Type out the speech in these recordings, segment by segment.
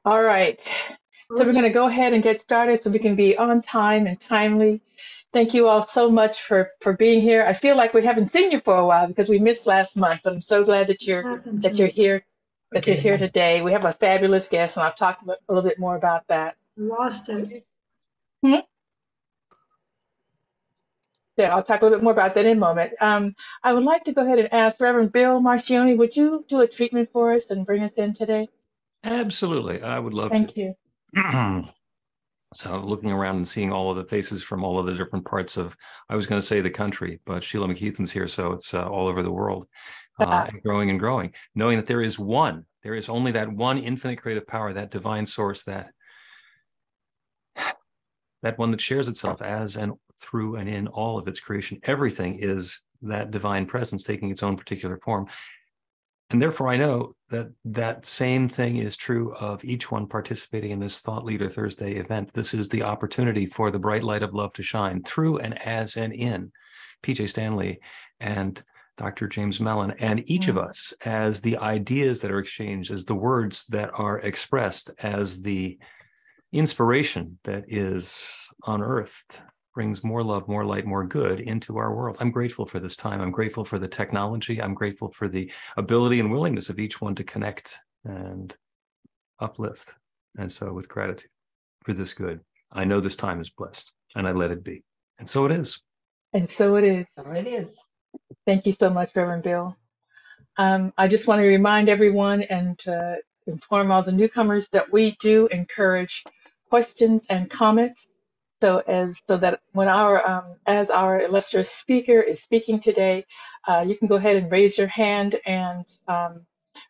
All right. So we're going to go ahead and get started so we can be on time and timely. Thank you all so much for being here. I feel like we haven't seen you for a while because we missed last month, but I'm so glad that you're here today. We have a fabulous guest, and I'll talk a little bit more about that. Lost it. Yeah, I'll talk a little bit more about that in a moment. I would like to go ahead and ask Reverend Bill Marcioni, would you do a treatment for us and bring us in today? Absolutely. I would love Thank to. you. So looking around and seeing all of the faces from all of the different parts of, I was going to say the country, but Sheila McKeithen's here, so it's all over the world, and growing and growing, knowing that there is only that one infinite creative power, that divine source, that one that shares itself as and through and in all of its creation. Everything is that divine presence taking its own particular form. And therefore, I know that that same thing is true of each one participating in this Thought Leader Thursday event. This is the opportunity for the bright light of love to shine through and as and in PJ Stanley and Dr. James Mellon, and each of us, as the ideas that are exchanged, as the words that are expressed, as the inspiration that is unearthed, brings more love, more light, more good into our world. I'm grateful for this time. I'm grateful for the technology. I'm grateful for the ability and willingness of each one to connect and uplift. And so with gratitude for this good, I know this time is blessed, and I let it be. And so it is. And so it is. So it is. Thank you so much, Reverend Bill. I just want to remind everyone and inform all the newcomers that we do encourage questions and comments. So that when as our illustrious speaker is speaking today, you can go ahead and raise your hand, and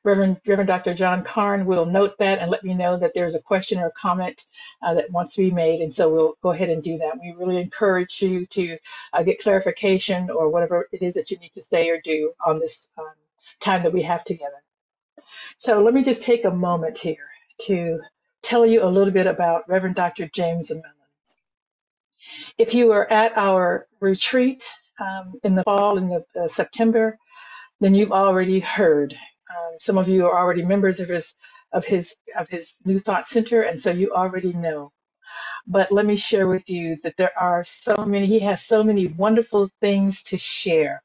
Reverend Dr. John Karn will note that and let me know that there's a question or a comment that wants to be made, and so we'll go ahead and do that. We really encourage you to get clarification or whatever it is that you need to say or do on this time that we have together. So let me just take a moment here to tell you a little bit about Reverend Dr. James Mellon. If you were at our retreat in the fall, in the September, then you've already heard. Some of you are already members of his New Thought Center, and so you already know. But let me share with you that he has so many wonderful things to share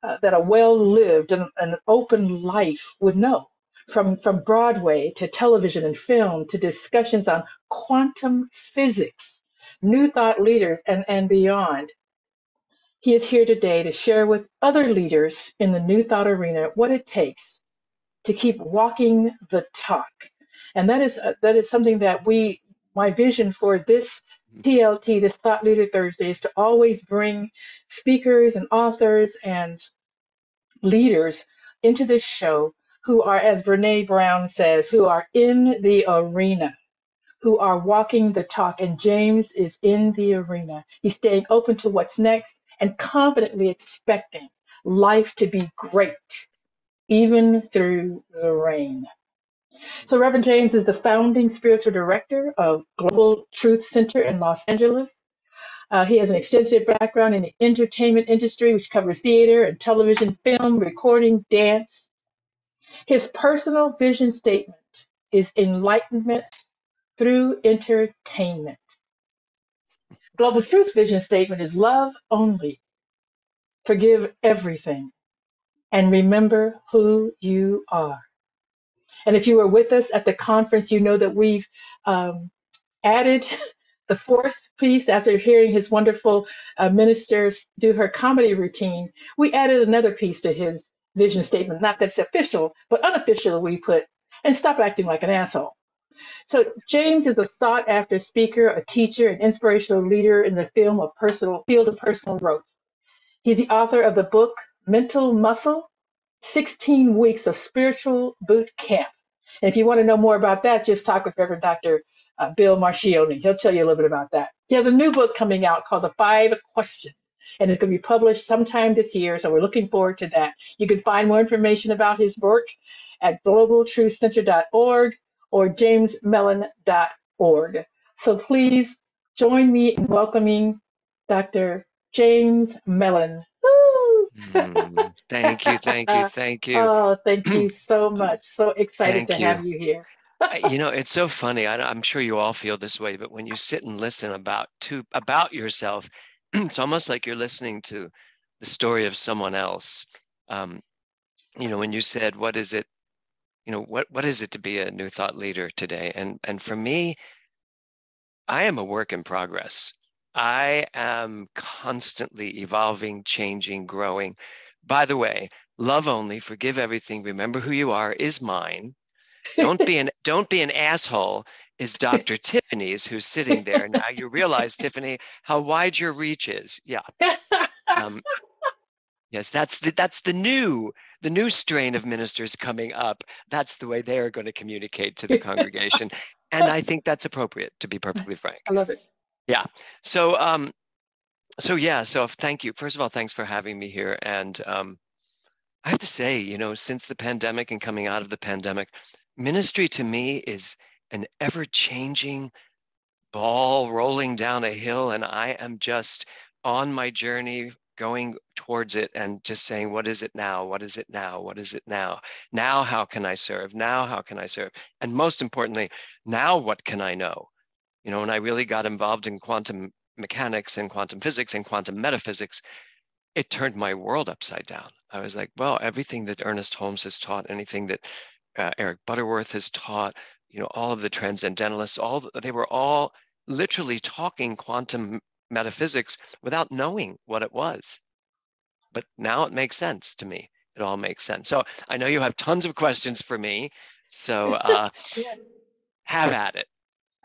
that a well-lived and an open life would know. From Broadway to television and film to discussions on quantum physics, New Thought leaders, and beyond. He is here today to share with other leaders in the New Thought arena what it takes to keep walking the talk. And that is something that my vision for this TLT, this Thought Leader Thursday, is to always bring speakers and authors and leaders into this show who are, as Brene Brown says, who are in the arena, who are walking the talk. And James is in the arena. He's staying open to what's next and confidently expecting life to be great, even through the rain. So Reverend James is the founding spiritual director of Global Truth Center in Los Angeles. He has an extensive background in the entertainment industry, which covers theater and television, film, recording, dance. His personal vision statement is enlightenment through entertainment. Global Truth vision statement is love only, forgive everything, and remember who you are. And if you were with us at the conference, you know that we've added the fourth piece after hearing his wonderful ministers do her comedy routine. We added another piece to his vision statement, not that's official, but unofficial, we put, and stop acting like an asshole. So James is a sought after speaker, a teacher, an inspirational leader in the field of personal growth. He's the author of the book Mental Muscle, 16 Weeks of Spiritual Boot Camp. And if you want to know more about that, just talk with Reverend Dr. Bill Marcioni. He'll tell you a little bit about that. He has a new book coming out called The 5 Questions, and it's going to be published sometime this year, so we're looking forward to that. You can find more information about his work at globaltruthcenter.org or jamesmellon.org. So please join me in welcoming Dr. James Mellon. Woo! Thank you, thank you, thank you. Oh, thank you so much. So excited to Thank you. have you here. It's so funny. I'm sure you all feel this way, but when you sit and listen about yourself, it's almost like you're listening to the story of someone else. Um, when you said, "What is it?" What is it to be a new thought leader today? And for me, I am a work in progress. I am constantly evolving, changing, growing. By the way, love only, forgive everything, remember who you are is mine. Don't be an asshole is Dr. Tiffany's, who's sitting there. Now you realize, Tiffany, how wide your reach is. Yeah. Um, yes, that's the new strain of ministers coming up. That's the way they are going to communicate to the congregation. And I think that's appropriate, to be perfectly frank. I love it. Yeah. So thank you. First of all, thanks for having me here. And I have to say, since the pandemic and coming out of the pandemic, ministry to me is an ever-changing ball rolling down a hill, and I am just on my journey going towards it and just saying, what is it now? What is it now? What is it now? Now, how can I serve? Now, how can I serve? And most importantly, now what can I know? When I really got involved in quantum mechanics and quantum physics and quantum metaphysics, it turned my world upside down. I was like, well, everything that Ernest Holmes has taught, anything that Eric Butterworth has taught, all of the transcendentalists, they were all literally talking quantum metaphysics without knowing what it was. But now it makes sense to me. It all makes sense. So I know you have tons of questions for me. So Yeah. have at it.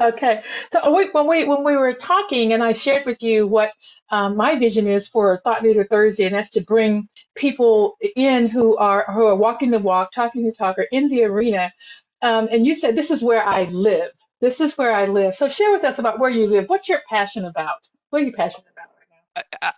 Okay. So when we were talking, and I shared with you what my vision is for Thought Leader Thursday, and that's to bring people in who are walking the walk, talking the talk, or in the arena. And you said this is where I live. This is where I live. So share with us about where you live. What's your passion about? What are you passionate about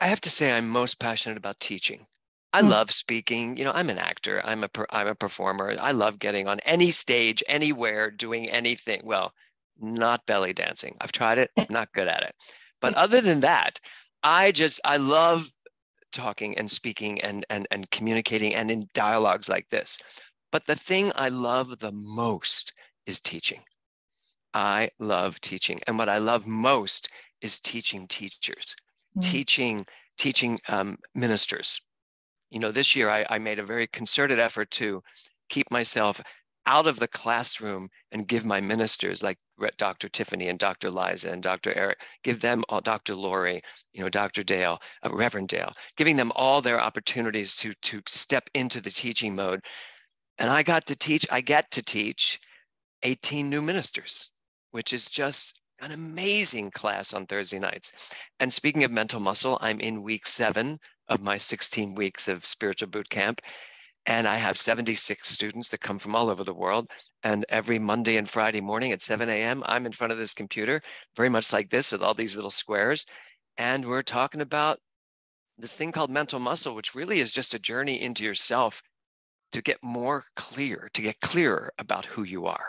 I have to say I'm most passionate about teaching. I right love speaking. I'm an actor. I'm a performer. I love getting on any stage, anywhere, doing anything. Well, not belly dancing. I've tried it, not good at it. But other than that, I love talking and speaking and communicating and in dialogues like this. But the thing I love the most is teaching. I love teaching. And what I love most is teaching teachers, now? teaching, teaching ministers. This year I made a very concerted effort to keep myself out of the classroom and give my ministers like Dr. Tiffany and Dr. Liza and Dr. Eric, give them all, Dr. Lori, Dr. Dale, Reverend Dale, giving them all their opportunities to step into the teaching mode. And I get to teach 18 new ministers, which is just an amazing class on Thursday nights. And speaking of mental muscle, I'm in week 7 of my 16 weeks of spiritual boot camp. And I have 76 students that come from all over the world. And every Monday and Friday morning at 7 a.m., I'm in front of this computer, very much like this with all these little squares. And we're talking about this thing called mental muscle, which really is just a journey into yourself to get more clear, to get clearer about who you are.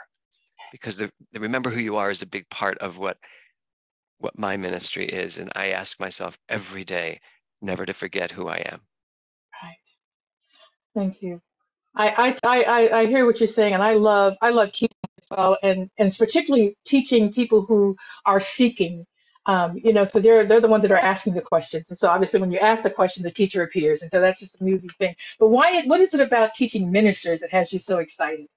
Because the remember who you are is a big part of what my ministry is. And I ask myself every day never to forget who I am. Right. Thank you. I hear what you're saying, and I love teaching as well, and it's particularly teaching people who are seeking. So they're the ones that are asking the questions, and so obviously when you ask the question, the teacher appears, and so that's just a movie thing. But what is it about teaching ministers that has you so excited?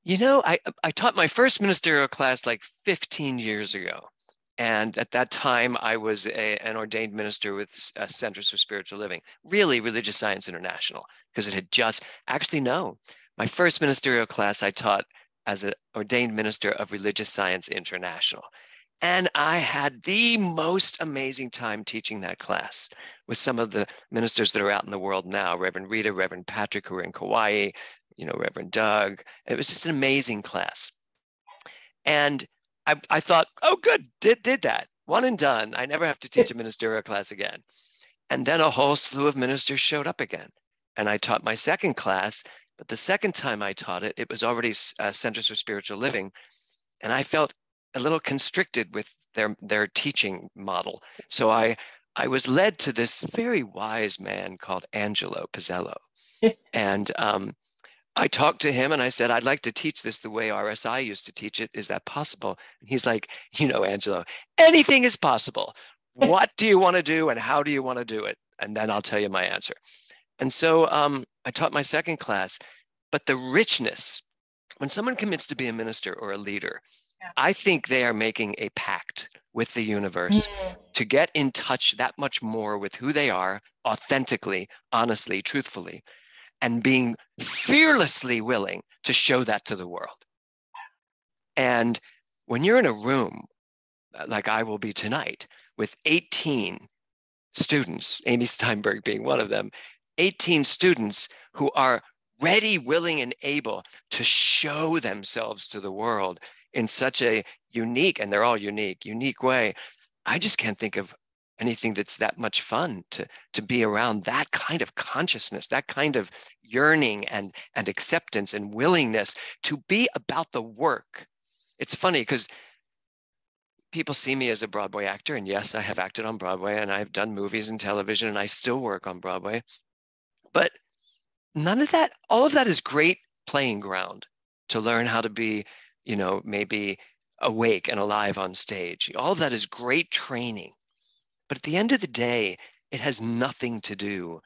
I taught my first ministerial class like 15 years ago. And at that time, I was an ordained minister with Centers for Spiritual Living, really Religious Science International, because it had just actually, no, my first ministerial class I taught as an ordained minister of Religious Science International. And I had the most amazing time teaching that class with some of the ministers that are out in the world now, Reverend Rita, Reverend Patrick, who are in Kauai, Reverend Doug. It was just an amazing class. And I thought, oh, good, did that. One and done. I never have to teach a ministerial class again. And then a whole slew of ministers showed up again. And I taught my second class, but the second time I taught it, it was already Centers for Spiritual Living. And I felt a little constricted with their teaching model. So I was led to this very wise man called Angelo Pizzello. And I talked to him and I said, I'd like to teach this the way RSI used to teach it. Is that possible? And he's like, Angelo, anything is possible. What do you want to do and how do you want to do it? And then I'll tell you my answer. And so I taught my second class, but the richness, when someone commits to be a minister or a leader, I think they are making a pact with the universe to get in touch that much more with who they are, authentically, honestly, truthfully, and being fearlessly willing to show that to the world. And when you're in a room, like I will be tonight, with 18 students, Amy Steinberg being one of them, 18 students who are ready, willing, and able to show themselves to the world in such a unique, and they're all unique way. I just can't think of anything that's that much fun to be around that kind of consciousness, that kind of yearning and acceptance and willingness to be about the work. It's funny because people see me as a Broadway actor, and yes, I have acted on Broadway and I've done movies and television and I still work on Broadway. But none of that, all of that is great playing ground to learn how to be, maybe awake and alive on stage. All of that is great training. But at the end of the day, it has nothing to do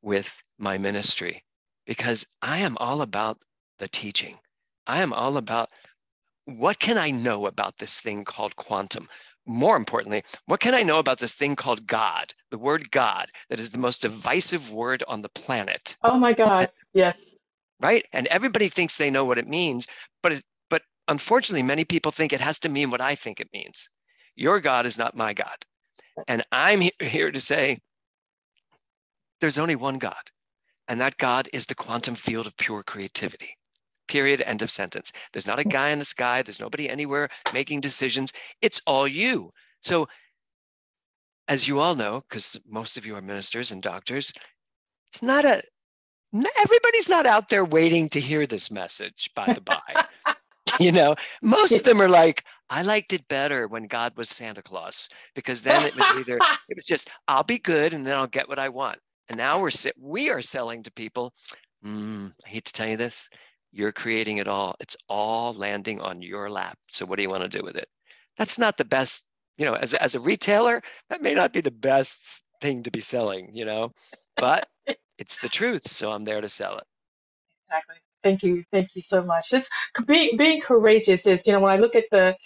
with my ministry because I am all about the teaching. I am all about what can I know about this thing called quantum? More importantly, what can I know about this thing called God? The word God, that is the most divisive word on the planet. Oh my God, yes. Right? And everybody thinks they know what it means, but unfortunately, many people think it has to mean what I think it means. Your God is not my God. And I'm here to say there's only one God, and that God is the quantum field of pure creativity. Period. End of sentence. There's not a guy in the sky. There's nobody anywhere making decisions. It's all you. So as you all know, because most of you are ministers and doctors, everybody's not out there waiting to hear this message, by the by. Most of them are like, I liked it better when God was Santa Claus, because then it was just, I'll be good and then I'll get what I want. And now we are selling to people. I hate to tell you this, you're creating it all. It's all landing on your lap. So what do you want to do with it? That's not the best, as a retailer, that may not be the best thing to be selling, but it's the truth. So I'm there to sell it. Exactly. Thank you so much. Just being courageous is, when I look at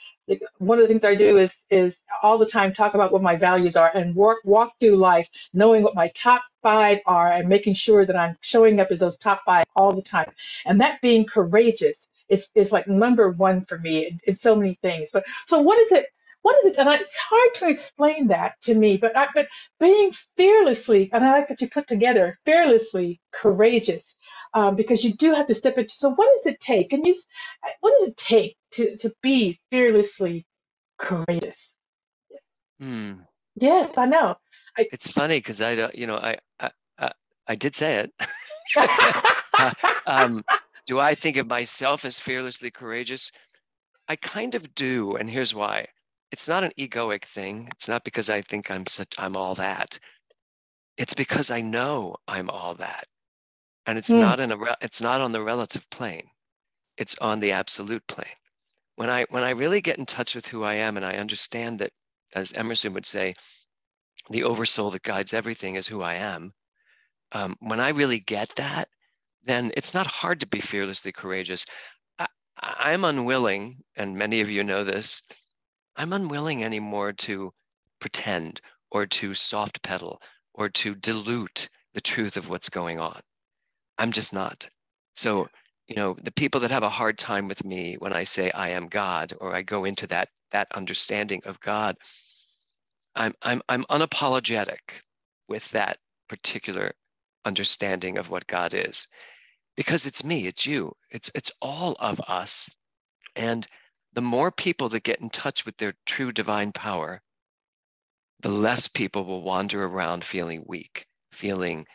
one of the things I do is all the time talk about what my values are and walk through life knowing what my top 5 are and making sure that I'm showing up as those top 5 all the time. And that being courageous is like number 1 for me in so many things. But so what is it? What is it? And it's hard to explain that to me, but being fearlessly, and I like that you put together fearlessly courageous, because you do have to step into. So what does it take? What does it take to be fearlessly courageous? Yes, I know. It's funny because I don't, I did say it. Do I think of myself as fearlessly courageous? I kind of do, and here's why. It's not an egoic thing. It's not because I think I'm all that. It's because I know I'm all that. And it's not on the relative plane. It's on the absolute plane. When I really get in touch with who I am and I understand that, as Emerson would say, the oversoul that guides everything is who I am. When I really get that, then it's not hard to be fearlessly courageous. I'm unwilling, and many of you know this, I'm unwilling anymore to pretend or to soft pedal or to dilute the truth of what's going on. I'm just not. So, the people that have a hard time with me when I say I am God, or I go into that understanding of God, I'm unapologetic with that particular understanding of what God is, because it's me, it's you, it's all of us. And the more people that get in touch with their true divine power, the less people will wander around feeling weak, living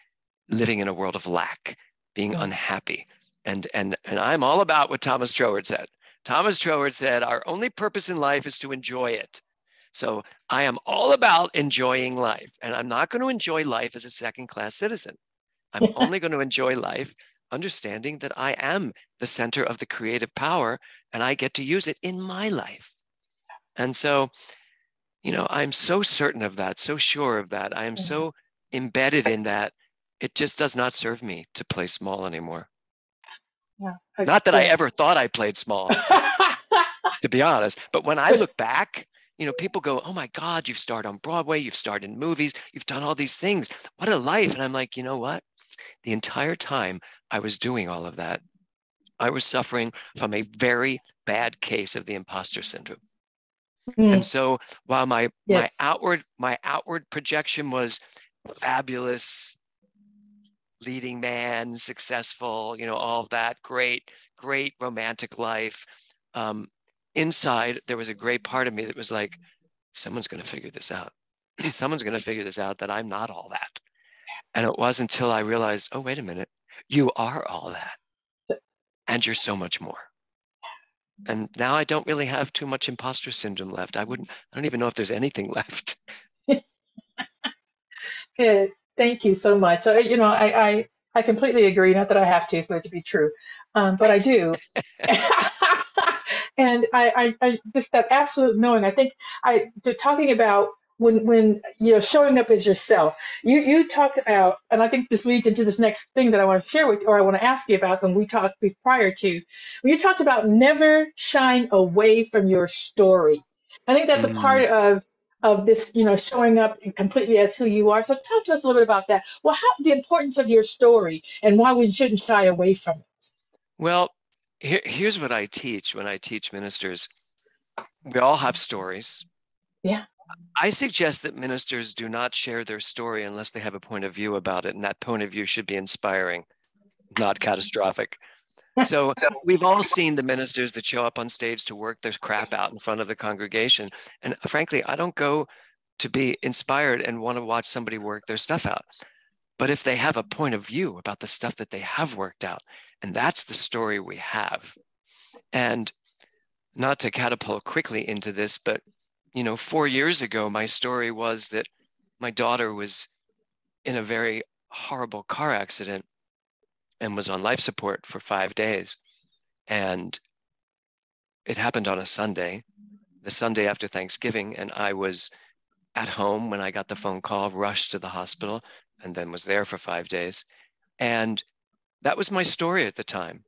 in a world of lack, being unhappy. And I'm all about what Thomas Troward said. Thomas Troward said, our only purpose in life is to enjoy it. So I am all about enjoying life, and I'm not going to enjoy life as a second-class citizen. I'm only going to enjoy life understanding that I am the center of the creative power and I get to use it in my life. And so, I'm so certain of that, so sure of that. I am so embedded in that. It just does not serve me to play small anymore. Yeah. Not that I ever thought I played small, to be honest. But when I look back, people go, oh my God, you've starred on Broadway, you've starred in movies, you've done all these things. What a life. And I'm like, you know what? The entire time I was doing all of that, I was suffering from a very bad case of the imposter syndrome. And so while my outward projection was fabulous, leading man, successful, all of that, great romantic life. Inside, there was a great part of me that was like, someone's going to figure this out. Someone's going to figure this out, that I'm not all that. And it wasn't until I realized, oh, wait a minute, you are all that. And you're so much more. And now I don't really have too much imposter syndrome left. I don't even know if there's anything left. Good. Thank you so much. So, I completely agree. Not that I have to for it to be true, but I do. And I just that absolute knowing. I think talking about when showing up as yourself. You talked about, and I think this leads into this next thing that I want to share with, or I want to ask you about, when we talked prior to, when you talked about never shying away from your story. I think that's a part of this, showing up completely as who you are. So talk to us a little bit about that. Well, how the importance of your story and why we shouldn't shy away from it. Well, here's what I teach when I teach ministers. We all have stories. Yeah. I suggest that ministers do not share their story unless they have a point of view about it. And that point of view should be inspiring, not catastrophic. So we've all seen the ministers that show up on stage to work their crap out in front of the congregation. And frankly, I don't go to be inspired and want to watch somebody work their stuff out. But if they have a point of view about the stuff that they have worked out, and that's the story we have. And not to catapult quickly into this, but 4 years ago, my story was that my daughter was in a very horrible car accident and was on life support for 5 days. And it happened on a Sunday, the Sunday after Thanksgiving. And I was at home when I got the phone call, rushed to the hospital, and then was there for 5 days. And that was my story at the time.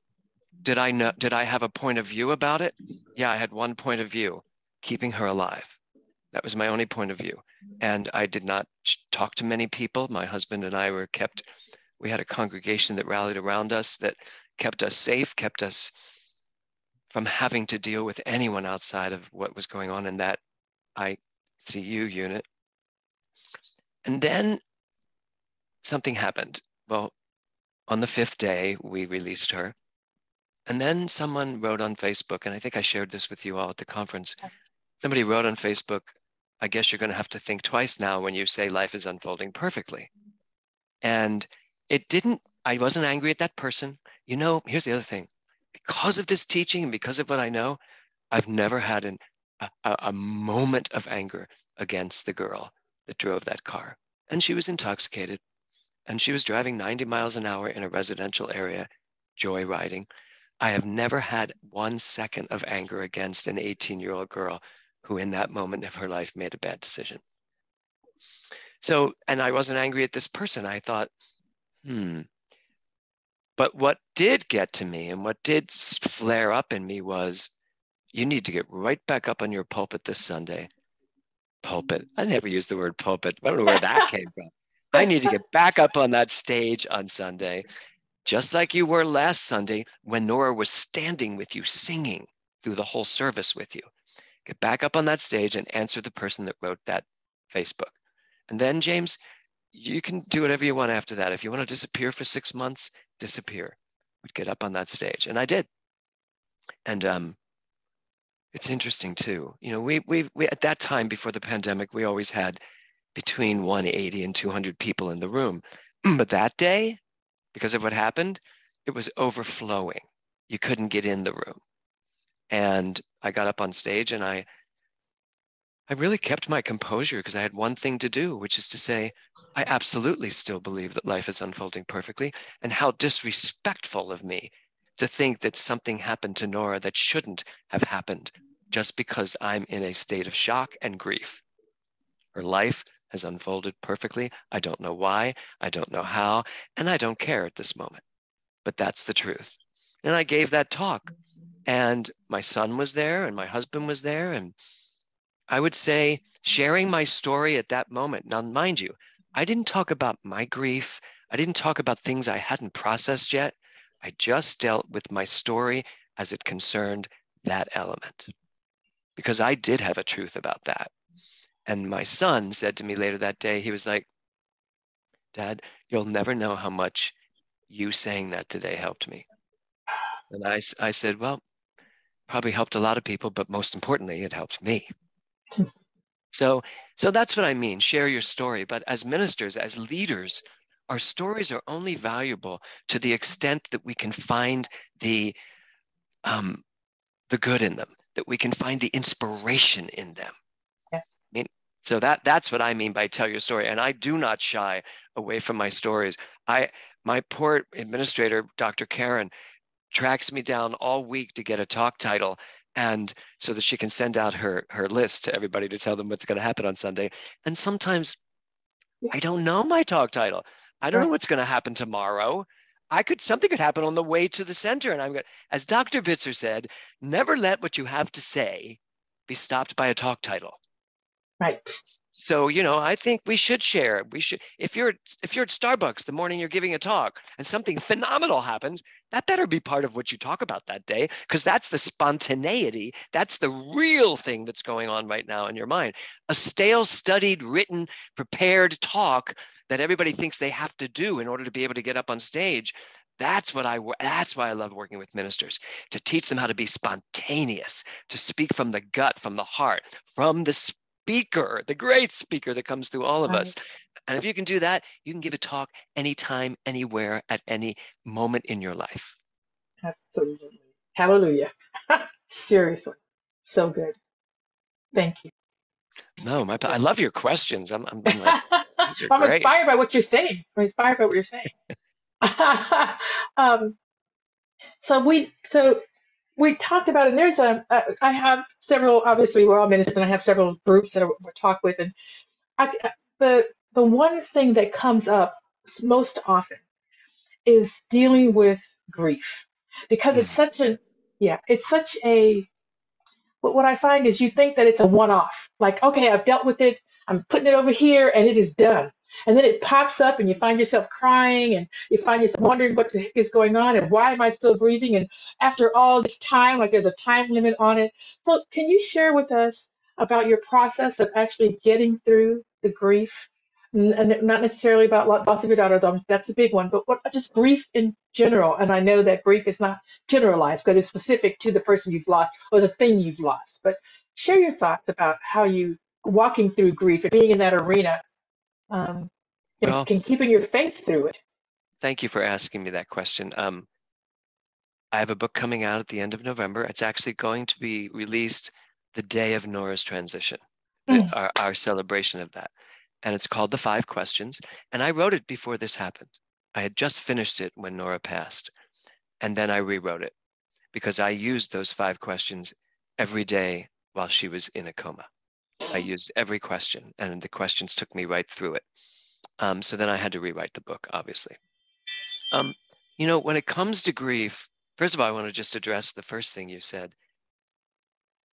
Did I have a point of view about it? Yeah, I had one point of view, keeping her alive. That was my only point of view. And I did not talk to many people. My husband and I we had a congregation that rallied around us, that kept us safe, kept us from having to deal with anyone outside of what was going on in that ICU unit. And then something happened. Well, on the 5th day, we released her. And then someone wrote on Facebook, and I think I shared this with you all at the conference. Somebody wrote on Facebook, I guess you're going to have to think twice now when you say life is unfolding perfectly. And I wasn't angry at that person. Here's the other thing. Because of this teaching and because of what I know, I've never had a moment of anger against the girl that drove that car. And she was intoxicated. And she was driving 90 miles an hour in a residential area, joyriding. I have never had 1 second of anger against an 18-year-old girl who in that moment of her life made a bad decision. So, and I wasn't angry at this person. I thought, But what did get to me and what did flare up in me was, you need to get right back up on your pulpit this Sunday. Pulpit. I never used the word pulpit. I don't know where that came from. I need to get back up on that stage on Sunday, just like you were last Sunday when Nora was standing with you, singing through the whole service with you. Get back up on that stage and answer the person that wrote that Facebook. And then, James, you can do whatever you want after that. If you want to disappear for 6 months, disappear. We'd get up on that stage. And I did. And it's interesting too. We at that time before the pandemic, we always had between 180 and 200 people in the room. But that day, because of what happened, it was overflowing. You couldn't get in the room. And I got up on stage and I really kept my composure because I had one thing to do, which is to say, I absolutely still believe that life is unfolding perfectly, and how disrespectful of me to think that something happened to Nora that shouldn't have happened just because I'm in a state of shock and grief. Her life has unfolded perfectly. I don't know why, I don't know how, and I don't care at this moment, but that's the truth. And I gave that talk, and my son was there and my husband was there, and I would say sharing my story at that moment. Now, mind you, I didn't talk about my grief. I didn't talk about things I hadn't processed yet. I just dealt with my story as it concerned that element, because I did have a truth about that. And my son said to me later that day, he was like, Dad, you'll never know how much you saying that today helped me. And I said, well, probably helped a lot of people, but most importantly, it helped me. So, so that's what I mean. Share your story. But as ministers, as leaders, our stories are only valuable to the extent that we can find um, the good in them, that we can find the inspiration in them. Yeah. I mean, so that's what I mean by tell your story. And I do not shy away from my stories. My poor administrator, Dr. Karen, tracks me down all week to get a talk title, and so that she can send out her list to everybody to tell them what's going to happen on Sunday. And sometimes I don't know my talk title. I don't know Right. what's going to happen tomorrow. Something could happen on the way to the center. And I'm going, as Dr. Bitzer said, never let what you have to say be stopped by a talk title. Right. So, I think we should share. We should, if you're at Starbucks the morning you're giving a talk and something phenomenal happens, that better be part of what you talk about that day, because that's the spontaneity. That's the real thing that's going on right now in your mind. A stale, studied, written, prepared talk that everybody thinks they have to do in order to be able to get up on stage. That's why I love working with ministers, to teach them how to be spontaneous, to speak from the gut, from the heart, from the speaker, the great speaker that comes through all of us. And if you can do that, you can give a talk anytime, anywhere, at any moment in your life. Absolutely. Hallelujah. Seriously. So good. Thank you. No, I love your questions. I'm like, these are I'm great. inspired by what you're saying. I'm inspired by what you're saying. um, so we talked about, and I have several, obviously we're all ministers, and I have several groups that we talk with, and I, the one thing that comes up most often is dealing with grief, because it's Mm. such a, yeah, it's such a, but what I find is you think that it's a one-off. Like, okay, I've dealt with it. I'm putting it over here, and it is done. And then it pops up, and you find yourself crying, and you find yourself wondering what the heck is going on, and why am I still grieving? And after all this time, like there's a time limit on it. So, can you share with us about your process of actually getting through the grief? And not necessarily about loss of your daughter, though that's a big one, but what just grief in general. And I know that grief is not generalized because it's specific to the person you've lost or the thing you've lost. But share your thoughts about how you walking through grief and being in that arena, um, and Well, can keeping your faith through it. thank you for asking me that question. I have a book coming out at the end of November. It's actually going to be released the day of Nora's transition, Mm. our celebration of that. And it's called The 5 Questions. And I wrote it before this happened. I had just finished it when Nora passed. And then I rewrote it because I used those 5 questions every day while she was in a coma. I used every question, and the questions took me right through it. So then I had to rewrite the book, obviously. Um, when it comes to grief, first of all, I want to just address the first thing you said.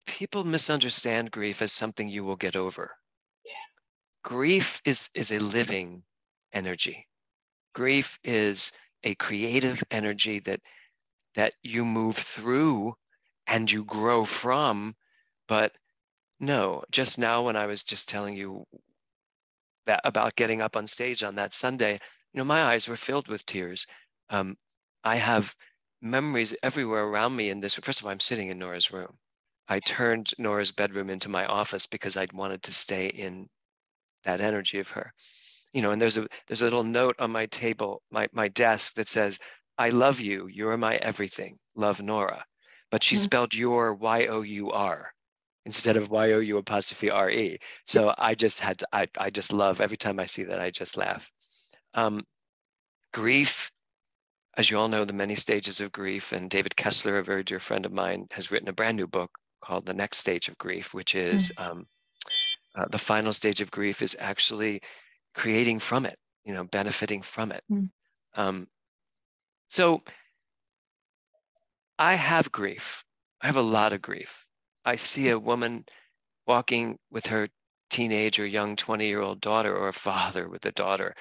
People misunderstand grief as something you will get over. Grief is a living energy. Grief is a creative energy that you move through and you grow from. But no, just now when I was just telling you that about getting up on stage on that Sunday, my eyes were filled with tears. Um, I have memories everywhere around me in this. First of all, I'm sitting in Nora's room. I turned Nora's bedroom into my office because I'd wanted to stay in that energy of her. And there's a little note on my table, my desk that says, "I love you. You're my everything. Love, Nora." but she spelled your Y-O-U-R instead of Y-O-U apostrophe R-E. So I just had to, I just love, every time I see that, I just laugh. Grief, as you all know, the many stages of grief, and David Kessler, a very dear friend of mine, has written a brand new book called The Next Stage of Grief, which is the final stage of grief is actually creating from it, benefiting from it. So I have grief. I have a lot of grief. I see a woman walking with her teenage or young 20-year-old daughter, or a father with a daughter,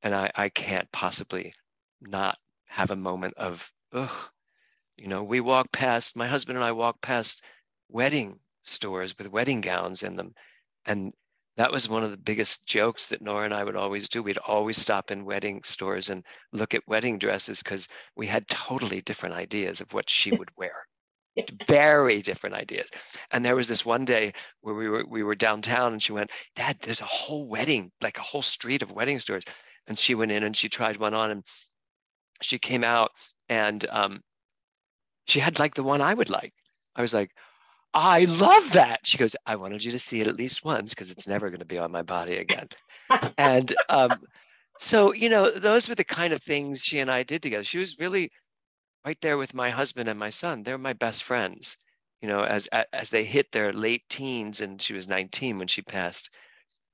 and I can't possibly not have a moment of, ugh. We walk past, my husband and I walk past wedding stores with wedding gowns in them. And that was one of the biggest jokes that Nora and I would always do. We'd always stop in wedding stores and look at wedding dresses because we had totally different ideas of what she would wear. Very different ideas. And there was this one day where we were downtown, and she went, "Dad, there's a whole wedding, like a whole street of wedding stores." And she went in and she tried one on, and she came out, and she had like the one I would like. I was like, "I love that." She goes, "I wanted you to see it at least once because it's never going to be on my body again." And so, those were the kind of things she and I did together. She was really right there with my husband and my son. They're my best friends, as they hit their late teens, and she was 19 when she passed.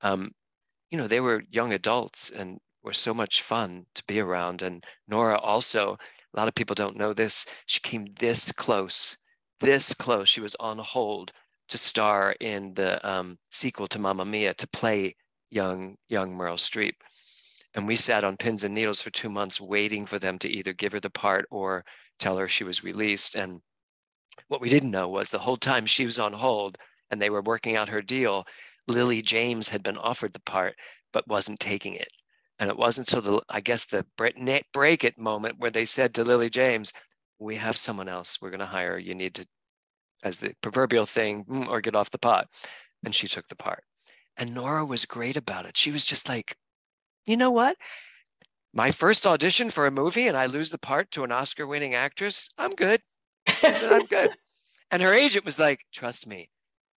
They were young adults and were so much fun to be around. And Nora also, a lot of people don't know this, she came this close. She was on hold to star in the sequel to Mamma Mia, to play young Meryl Streep. And we sat on pins and needles for 2 months waiting for them to either give her the part or tell her she was released. And what we didn't know was the whole time she was on hold and they were working out her deal, Lily James had been offered the part but wasn't taking it. And it wasn't until the break it moment where they said to Lily James, "We have someone else we're going to hire. You need to," as the proverbial thing, "or get off the pot." And she took the part. And Nora was great about it. She was just like, "You know what? My first audition for a movie and I lose the part to an Oscar-winning actress, I'm good." She said, "I'm good." And her agent was like, "Trust me,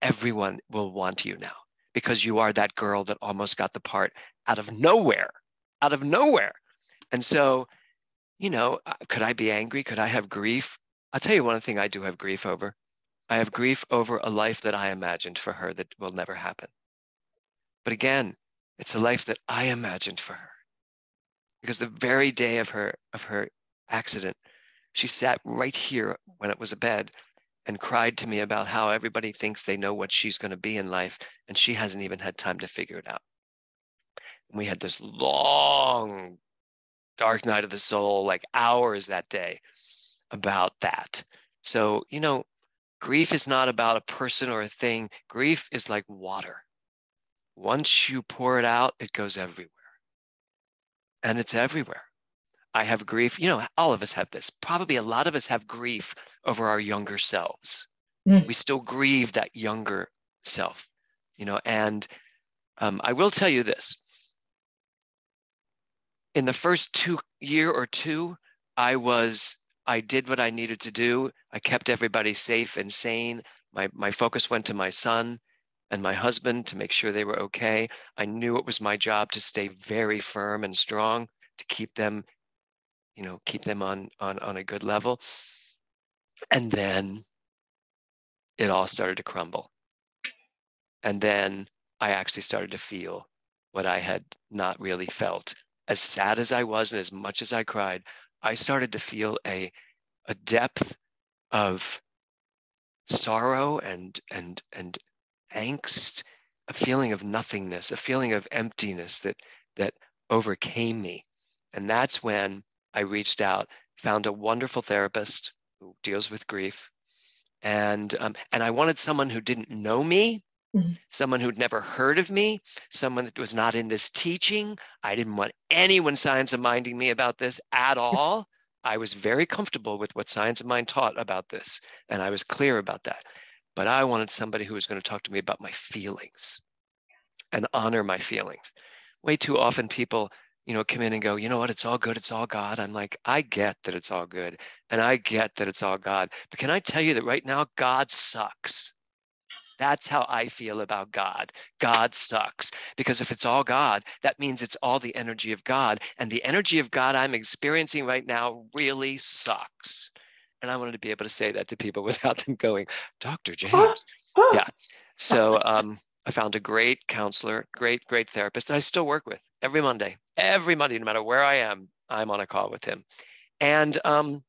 everyone will want you now because you are that girl that almost got the part out of nowhere. And so, could I be angry? Could I have grief? I'll tell you one thing I do have grief over. I have grief over a life that I imagined for her that will never happen. But again, it's a life that I imagined for her. Because the very day of her accident, she sat right here when it was a bed and cried to me about how everybody thinks they know what she's going to be in life, and she hasn't even had time to figure it out. And we had this long, dark night of the soul, like hours that day, about that. So, grief is not about a person or a thing. Grief is like water. Once you pour it out, it goes everywhere. And it's everywhere. I have grief. All of us have this. Probably a lot of us have grief over our younger selves. We still grieve that younger self, and I will tell you this. In the first year or two, I did what I needed to do. I kept everybody safe and sane. My focus went to my son and my husband to make sure they were okay. I knew it was my job to stay very firm and strong to keep them on a good level. And then it all started to crumble. And then I actually started to feel what I had not really felt. As sad as I was and as much as I cried, I started to feel a depth of sorrow and angst, a feeling of nothingness, a feeling of emptiness that overcame me. And that's when I reached out, found a wonderful therapist who deals with grief. And I wanted someone who didn't know me, someone who'd never heard of me, someone that was not in this teaching. I didn't want anyone Science of Minding me about this at all. I was very comfortable with what Science of Mind taught about this, and I was clear about that. But I wanted somebody who was going to talk to me about my feelings and honor my feelings. Way too often people come in and go, you know what, it's all good, it's all God. I'm like, I get that it's all good, and I get that it's all God. But can I tell you that right now, God sucks? That's how I feel about God. God sucks. Because if it's all God, that means it's all the energy of God. And the energy of God I'm experiencing right now really sucks. And I wanted to be able to say that to people without them going, Dr. James. Yeah. So I found a great counselor, great therapist that I still work with every Monday, no matter where I am, I'm on a call with him. And about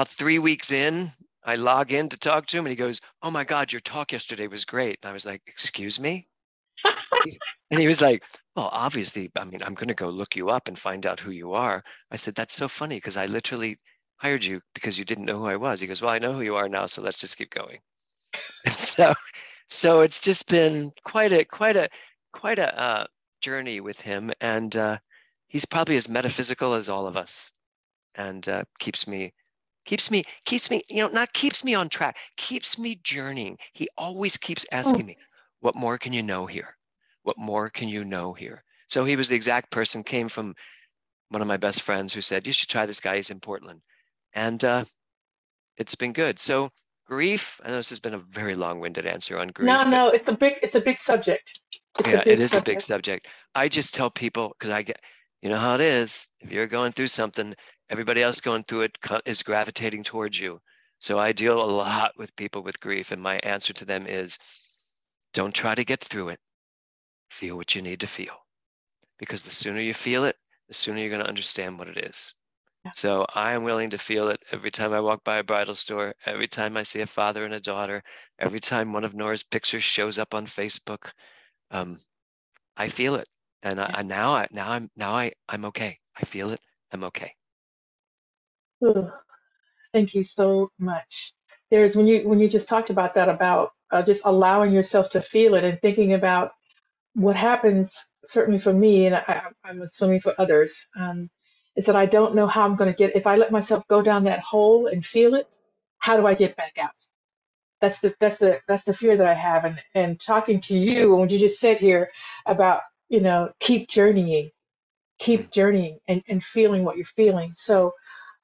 3 weeks in, I log in to talk to him and he goes, oh my God, your talk yesterday was great. And I was like, excuse me? And he was like, well, obviously, I mean, I'm going to go look you up and find out who you are. I said, that's so funny because I literally hired you because you didn't know who I was. He goes, well, I know who you are now, so let's just keep going. And so it's just been quite a journey with him. And he's probably as metaphysical as all of us, and keeps me, not keeps me on track, keeps me journeying. He always keeps asking me, what more can you know here? What more can you know here? So he was the exact person, came from one of my best friends who said, you should try this guy, he's in Portland. And it's been good. So grief, I know this has been a very long-winded answer on grief, but No, it's a big subject. It's a yeah, it big is a big subject. subject. I just tell people, because I get, you know how it is. If you're going through something, everybody else going through it is gravitating towards you. So I deal a lot with people with grief, and my answer to them is, don't try to get through it. Feel what you need to feel, because the sooner you feel it, the sooner you're going to understand what it is. Yeah. So I am willing to feel it every time I walk by a bridal store, every time I see a father and a daughter, every time one of Nora's pictures shows up on Facebook. I feel it, and I'm okay. I feel it. I'm okay. Ugh, thank you so much. There's when you just talked about that, about just allowing yourself to feel it and thinking about what happens, certainly for me, and I'm assuming for others, is that I don't know how I'm going to get, if I let myself go down that hole and feel it, how do I get back out? That's the fear that I have. And talking to you, when you just said here about, keep journeying and feeling what you're feeling. So,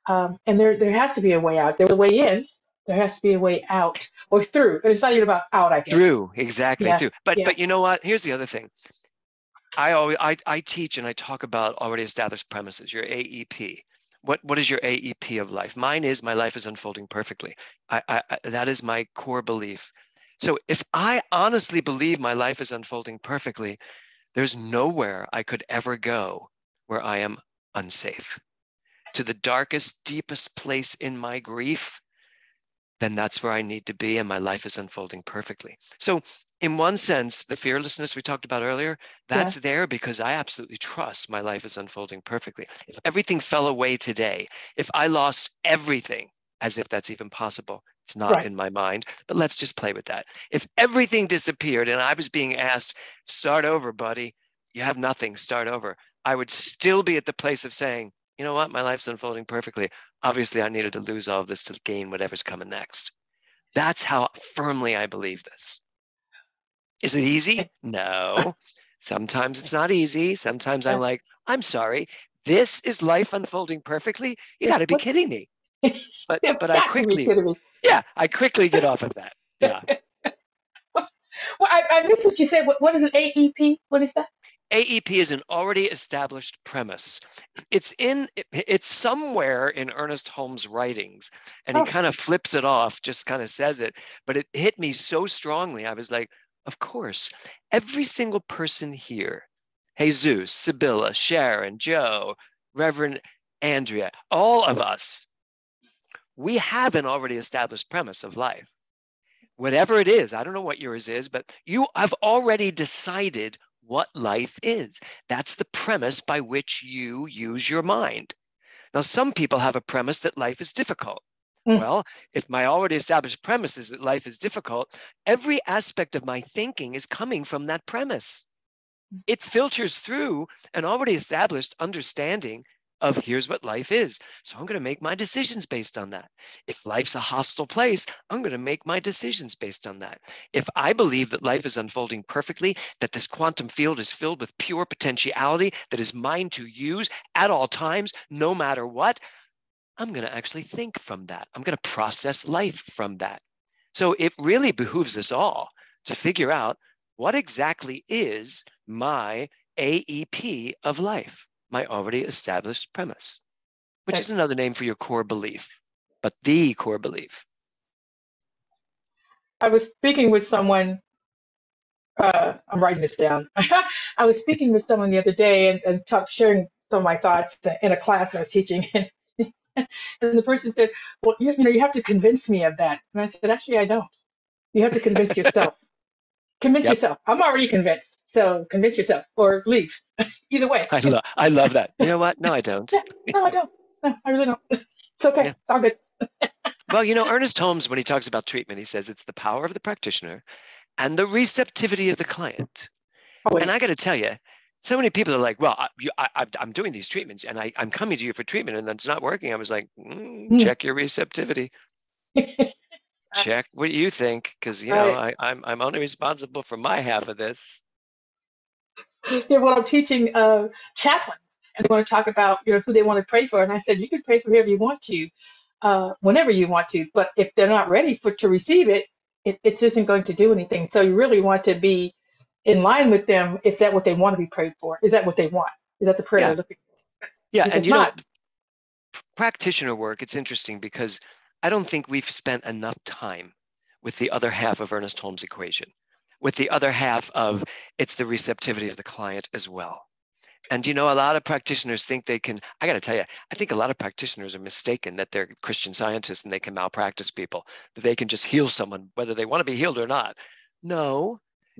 and there has to be a way out. There's a way in. There has to be a way out or through. It's not even about out, I guess. Through, exactly, Yeah, through. yeah. But you know what? Here's the other thing. I teach and I talk about already established premises, your AEP. What is your AEP of life? Mine is, my life is unfolding perfectly. That is my core belief. So if I honestly believe my life is unfolding perfectly, there's nowhere I could ever go where I am unsafe. To the darkest, deepest place in my grief, then that's where I need to be, and my life is unfolding perfectly. So in one sense, the fearlessness we talked about earlier, that's Yeah. there because I absolutely trust my life is unfolding perfectly. If everything fell away today, if I lost everything, as if that's even possible, it's not Right. in my mind, but let's just play with that. If everything disappeared and I was being asked, start over, buddy, you have nothing, start over, I would still be at the place of saying, you know what, my life's unfolding perfectly. Obviously, I needed to lose all of this to gain whatever's coming next. That's how firmly I believe this. Is it easy? No. Sometimes it's not easy. Sometimes I'm Yeah. like, I'm sorry. This is life unfolding perfectly? You got to be What? kidding me. You've But got to be kidding me. I quickly get off of that. Yeah. Well, I missed what you said. What is an AEP? What is that? AEP is an already established premise. It's somewhere in Ernest Holmes' writings, and he Oh, kind of flips it off, just kind of says it, but it hit me so strongly. I was like, of course, every single person here, Jesus, Sibylla, Sharon, Joe, Reverend Andrea, all of us, we have an already established premise of life. Whatever it is, I don't know what yours is, but you have already decided what life is. That's the premise by which you use your mind. Now, some people have a premise that life is difficult. mm, Well, if my already established premise is that life is difficult, every aspect of my thinking is coming from that premise. It filters through an already established understanding of here's what life is. So I'm going to make my decisions based on that. If life's a hostile place, I'm going to make my decisions based on that. If I believe that life is unfolding perfectly, that this quantum field is filled with pure potentiality that is mine to use at all times, no matter what, I'm going to actually think from that. I'm going to process life from that. So it really behooves us all to figure out what exactly is my AEP of life, my already established premise, which is another name for your core belief, but the core belief. I was speaking with someone, I'm writing this down. I was speaking with someone the other day and sharing some of my thoughts in a class I was teaching. And the person said, well, you have to convince me of that. And I said, actually, I don't. You have to convince yourself. Convince yourself. I'm already convinced. So convince yourself or leave. Either way. I love that. You know what? No, I don't. No, I don't. No, I really don't. It's okay. It's all good. Well, Ernest Holmes, when he talks about treatment, he says it's the power of the practitioner and the receptivity of the client. And I got to tell you, so many people are like, well, I'm doing these treatments and I'm coming to you for treatment and it's not working. I was like, check your receptivity. Check what you think, because I'm only responsible for my half of this. Yeah, well, I'm teaching chaplains, and they want to talk about who they want to pray for, and I said you can pray for whoever you want to, whenever you want to, but if they're not ready to receive it, it isn't going to do anything. So you really want to be in line with them. Is that what they want to be prayed for? Is that what they want? Is that the prayer they're looking for? Yeah, and practitioner work, it's interesting because I don't think we've spent enough time with the other half of Ernest Holmes' equation, with the other half of it's the receptivity of the client as well. And a lot of practitioners think they can, I got to tell you, I think a lot of practitioners are mistaken that they're Christian scientists and they can malpractice people, that they can just heal someone, whether they want to be healed or not. No,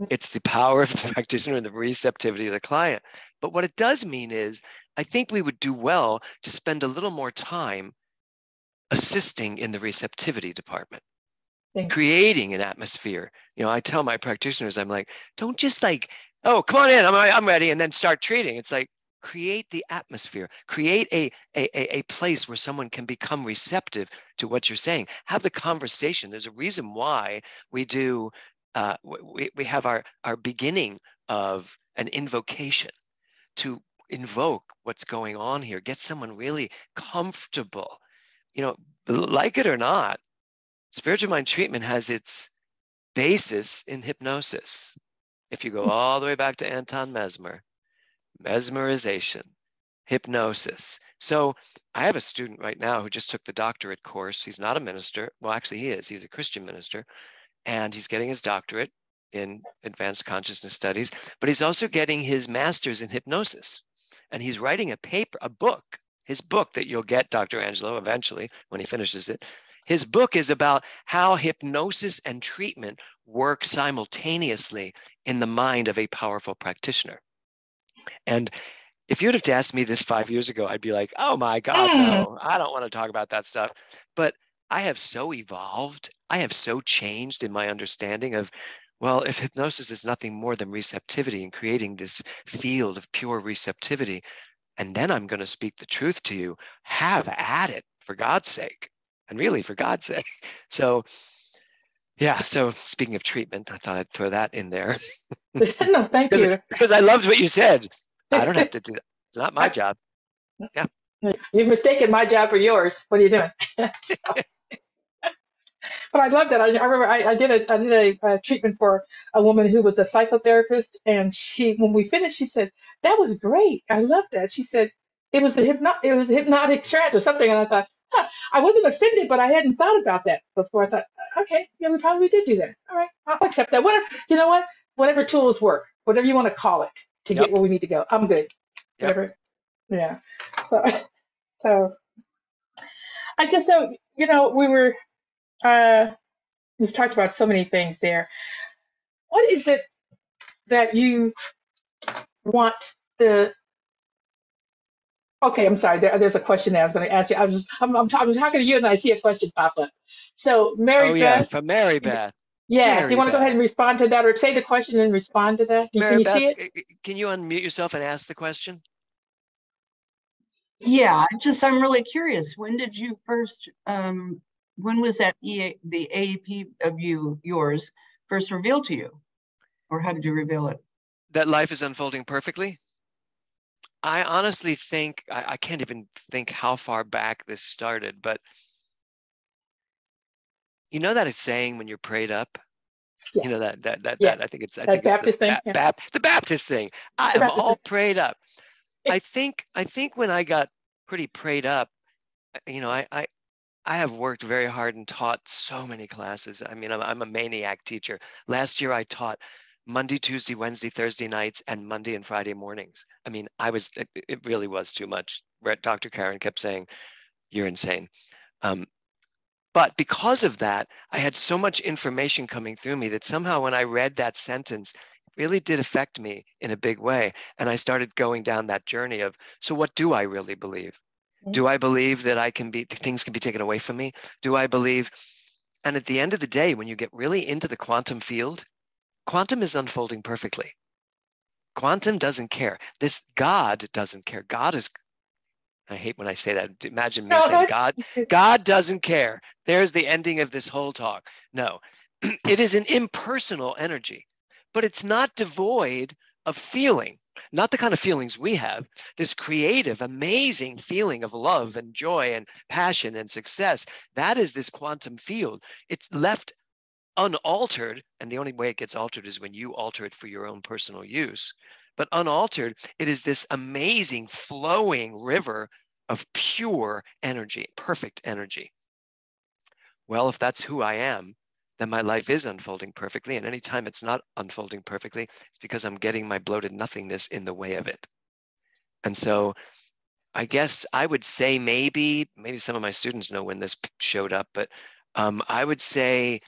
it's the power of the practitioner and the receptivity of the client. But what it does mean is, I think we would do well to spend a little more time assisting in the receptivity department, creating an atmosphere. I tell my practitioners, I'm like, don't just oh, come on in, I'm ready, and then start treating. It's like, create the atmosphere, create a place where someone can become receptive to what you're saying. Have the conversation. There's a reason why we do, we have our beginning of an invocation to invoke what's going on here, get someone really comfortable. Like it or not, spiritual mind treatment has its basis in hypnosis. If you go all the way back to Anton Mesmer, mesmerization, hypnosis. So I have a student right now who just took the doctorate course. He's not a minister. Well, actually he is. He's a Christian minister. And he's getting his doctorate in advanced consciousness studies, but he's also getting his master's in hypnosis. And he's writing a book, his book that you'll get, Dr. Angelo, eventually when he finishes it. His book is about how hypnosis and treatment work simultaneously in the mind of a powerful practitioner. And if you'd have asked me this 5 years ago, I'd be like, oh my God, no, I don't want to talk about that stuff. But I have so evolved. I have so changed in my understanding of, well, if hypnosis is nothing more than receptivity and creating this field of pure receptivity, and then I'm going to speak the truth to you, have at it, for God's sake, and really for God's sake. So, yeah, so speaking of treatment, I thought I'd throw that in there. No, thank you. Because I loved what you said. I don't have to do that. It's not my job. Yeah. You've mistaken my job for yours. What are you doing? But I love that. I remember I did a treatment for a woman who was a psychotherapist, and when we finished, she said, "That was great. I loved that." She said, "It was a hypnotic trance or something," and I thought, I wasn't offended, but I hadn't thought about that before. I thought, okay, yeah, we probably did do that. All right, I'll accept that. You know what? Whatever tools work, whatever you want to call it, to get where we need to go. I'm good. Whatever. Yeah. So I just we've talked about so many things there. What is it that you want okay, I'm sorry. There's a question that I was going to ask you. I'm talking to you and I see a question pop up. So Mary Beth. From Mary Beth. Yeah. Do you want to go ahead and respond to that, or say the question and respond to that? Can you see it? Can you unmute yourself and ask the question? Yeah, I'm really curious. When did you first, when was that the AEP of yours first revealed to you? Or how did you reveal it? That life is unfolding perfectly. I honestly think, I can't even think how far back this started, but you know that it's saying when you're prayed up, Yeah, you know that yeah. I think That it's the Baptist thing. Yeah, the Baptist thing. I the am Baptist all thing. prayed up. I think when I got pretty prayed up, you know, I have worked very hard and taught so many classes. I mean, I'm a maniac teacher. Last year I taught Monday, Tuesday, Wednesday, Thursday nights, and Monday and Friday mornings. I mean, it really was too much. Dr. Karen kept saying, "You're insane." Um, but because of that, I had so much information coming through me that somehow when I read that sentence, it really did affect me in a big way. And I started going down that journey of, so what do I really believe? Mhm. Do I believe that things can be taken away from me? Do I believe? And at the end of the day, when you get really into the quantum field, quantum is unfolding perfectly. Quantum doesn't care. This God doesn't care. God is, I hate when I say that. Imagine me No, saying, that, God doesn't care. There's the ending of this whole talk. No, it is an impersonal energy, but it's not devoid of feeling, not the kind of feelings we have, this creative, amazing feeling of love and joy and passion and success. That is this quantum field. It's left unaltered, and the only way it gets altered is when you alter it for your own personal use. But unaltered, it is this amazing flowing river of pure energy, perfect energy. Well, if that's who I am, then my life is unfolding perfectly. And anytime it's not unfolding perfectly, it's because I'm getting my bloated nothingness in the way of it. And so I guess I would say maybe some of my students know when this showed up, but I would say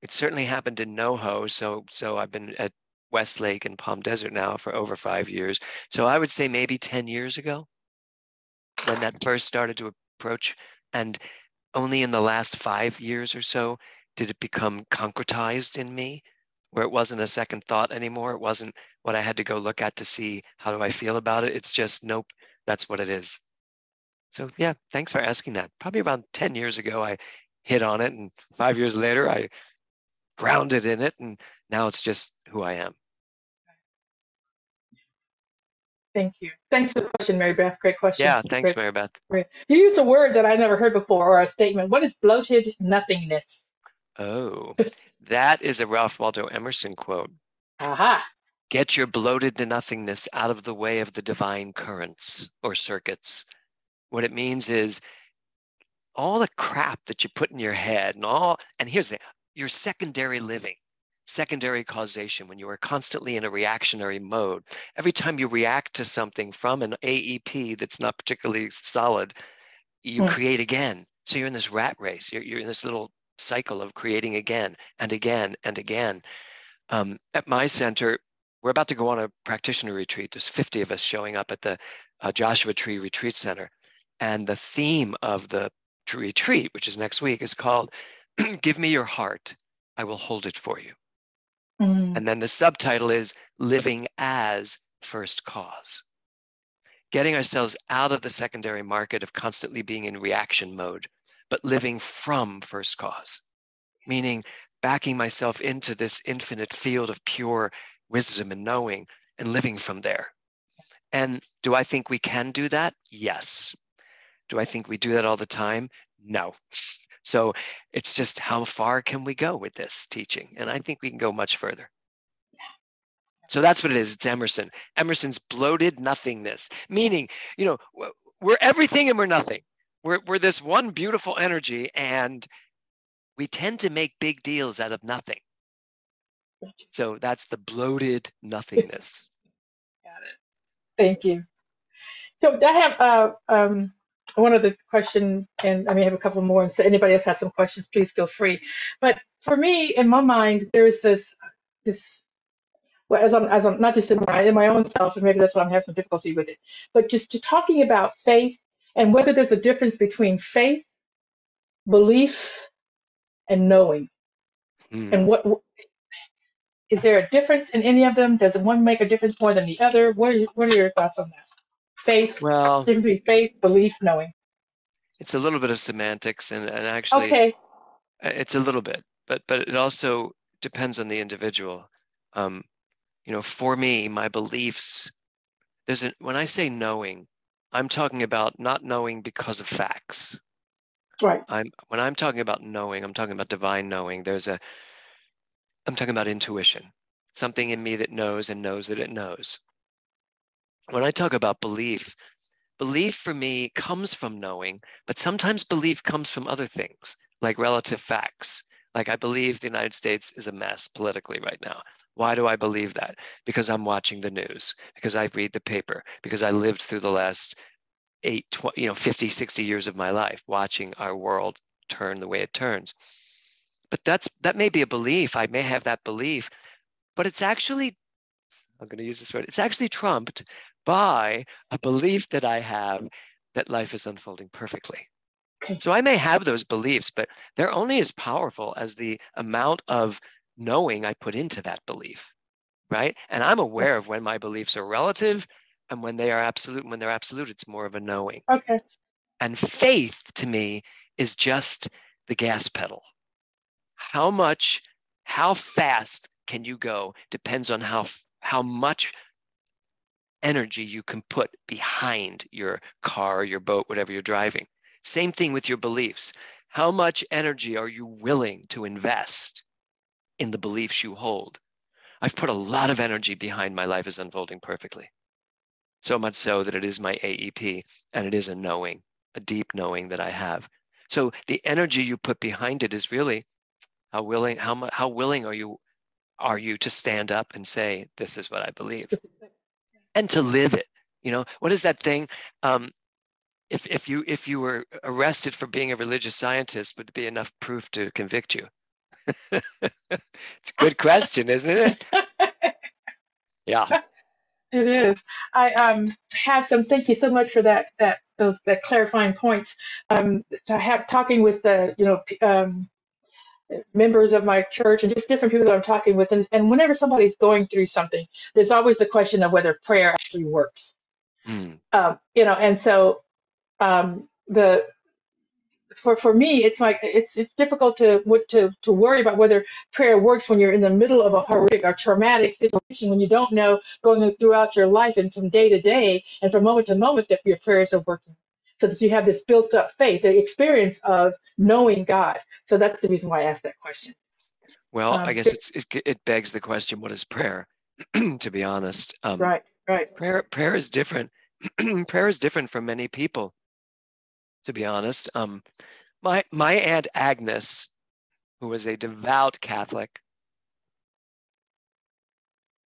it certainly happened in NoHo. So I've been at Westlake and Palm Desert now for over 5 years. So I would say maybe 10 years ago when that first started to approach. And only in the last 5 years or so did it become concretized in me, where it wasn't a second thought anymore. It wasn't what I had to go look at to see how do I feel about it. It's just, nope, that's what it is. So yeah, thanks for asking that. Probably around 10 years ago, I hit on it. And 5 years later, I grounded in it. And now it's just who I am. thank you. Thanks for the question, Mary Beth. Great question. Yeah, thanks, Great, Mary Beth. great. You used a word that I never heard before, or a statement. What is bloated nothingness? Oh, that is a Ralph Waldo Emerson quote. Aha. Get your bloated to nothingness out of the way of the divine currents or circuits. What it means is all the crap that you put in your head and here's the your secondary living, secondary causation, when you are constantly in a reactionary mode. Every time you react to something from an AEP that's not particularly solid, you create again. So you're in this rat race. You're in this little cycle of creating again and again and again. At my center, we're about to go on a practitioner retreat. There's 50 of us showing up at the Joshua Tree Retreat Center. And the theme of the retreat, which is next week, is called Give Me Your Heart, I Will Hold It For You. And then the subtitle is Living as First Cause. Getting ourselves out of the secondary market of constantly being in reaction mode, but living from first cause, meaning backing myself into this infinite field of pure wisdom and knowing and living from there. And do I think we can do that? Yes. Do I think we do that all the time? No. So it's just how far can we go with this teaching? And I think we can go much further. So that's what it is. It's Emerson. Emerson's bloated nothingness, meaning, you know, we're everything and we're nothing. We're this one beautiful energy, and we tend to make big deals out of nothing. So that's the bloated nothingness. Got it. Thank you. So I have one other question, and I may have a couple more. And so anybody else has some questions, please feel free. But for me, in my mind, there's this. Well, as I'm not just in my own self, and maybe that's why I'm having some difficulty with it. But just to talking about faith and whether there's a difference between faith, belief, and knowing, and what is there a difference in any of them? Does one make a difference more than the other? What are your thoughts on that? Faith, Well, difference between faith, belief, knowing. it's a little bit of semantics, and actually, Okay. it's a little bit, but it also depends on the individual. Um, for me, my beliefs. When I say knowing, I'm talking about not knowing because of facts. Right. When I'm talking about knowing, I'm talking about divine knowing. I'm talking about intuition, something in me that knows and knows that it knows. When I talk about belief for me comes from knowing, but sometimes belief comes from other things, like relative facts. Like I believe the United States is a mess politically right now. Why do I believe that? Because I'm watching the news, because I read the paper, because I lived through the last 50, 60 years of my life watching our world turn the way it turns. But that may be a belief. I may have that belief, but it's actually, I'm going to use this word, it's actually trumped by a belief that I have that life is unfolding perfectly. Okay. So I may have those beliefs, but they're only as powerful as the amount of knowing I put into that belief, right? And I'm aware of when my beliefs are relative and when they are absolute. And when they're absolute, it's more of a knowing. Okay. And faith to me is just the gas pedal. How fast can you go depends on how much energy you can put behind your car, your boat, whatever you're driving. Same thing with your beliefs. How much energy are you willing to invest in the beliefs you hold? I've put a lot of energy behind my life is unfolding perfectly. So much so that it is my AEP, and it is a knowing, a deep knowing that I have. So the energy you put behind it is really how willing are you to stand up and say, this is what I believe, and to live it. What is that thing? If you were arrested for being a religious scientist, would there be enough proof to convict you? It's a good question, isn't it? Yeah. It is. I have some. Thank you so much for that clarifying points. To have talking with the members of my church and just different people that I'm talking with, and whenever somebody's going through something, there's always the question of whether prayer actually works. Mm. And so the for me, it's like it's difficult to worry about whether prayer works when you're in the middle of a horrific or traumatic situation, when you don't know going throughout your life and from day to day and from moment to moment that your prayers are working. So that you have this built up faith, the experience of knowing God. So that's the reason why I asked that question. Well, I guess it begs the question, what is prayer? To be honest, Right. prayer is different. Prayer is different for many people. To be honest, my Aunt Agnes, who was a devout Catholic,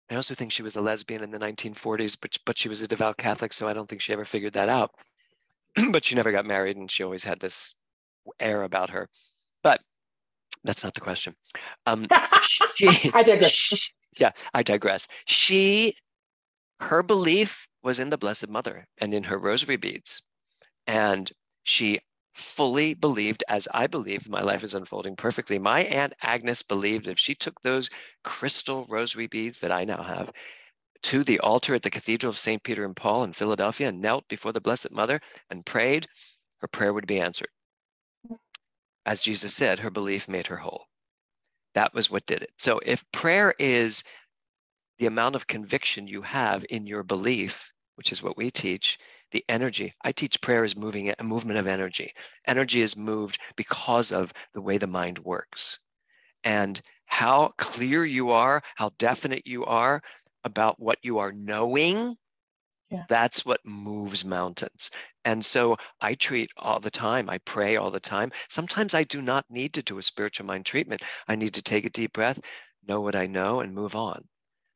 I also think she was a lesbian in the 1940s, but she was a devout Catholic, so I don't think she ever figured that out. But she never got married, and she always had this air about her. But that's not the question. I digress. Yeah, I digress. Her belief was in the Blessed Mother and in her rosary beads. And she fully believed, as I believe, my life is unfolding perfectly. My Aunt Agnes believed if she took those crystal rosary beads that I now have to the altar at the Cathedral of St. Peter and Paul in Philadelphia and knelt before the Blessed Mother and prayed, her prayer would be answered. As Jesus said, her belief made her whole. That was what did it. So if prayer is the amount of conviction you have in your belief, which is what we teach, the energy. I teach prayer is a movement of energy. Energy is moved because of the way the mind works. And how clear you are, how definite you are about what you are knowing, that's what moves mountains. And so I treat all the time. I pray all the time. Sometimes I do not need to do a spiritual mind treatment. I need to take a deep breath, know what I know, and move on.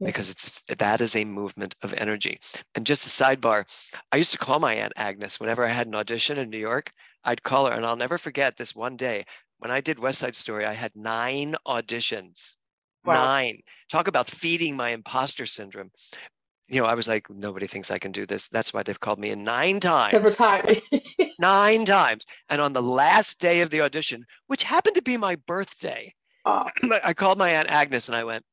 Because that is a movement of energy. And just a sidebar, I used to call my Aunt Agnes whenever I had an audition in New York. I'd call her, and I'll never forget this one day when I did West Side Story. I had 9 auditions. Wow. 9. Talk about feeding my imposter syndrome. I was like, nobody thinks I can do this. That's why they've called me in 9 times. 9 times. And on the last day of the audition, which happened to be my birthday, I called my Aunt Agnes and I went,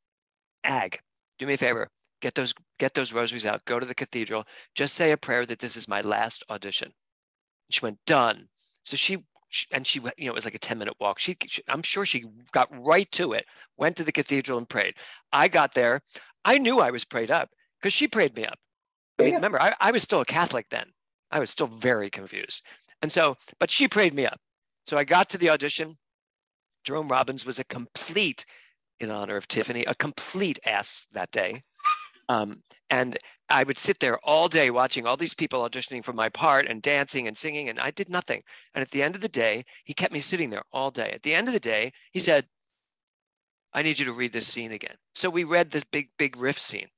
Ag, do me a favor. get those rosaries out, go to the cathedral, just say a prayer that this is my last audition. She went, done. So she you know, it was like a 10-minute walk. I'm sure she got right to it, went to the cathedral and prayed. I got there. I knew I was prayed up because she prayed me up. I mean, remember, I was still a Catholic then. I was still very confused. And so, but she prayed me up. So I got to the audition. Jerome Robbins was a complete, in honor of Tiffany, a complete ass that day. And I would sit there all day watching all these people auditioning for my part and dancing and singing, and I did nothing. And at the end of the day, he kept me sitting there all day. At the end of the day, he said, I need you to read this scene again. So we read this big riff scene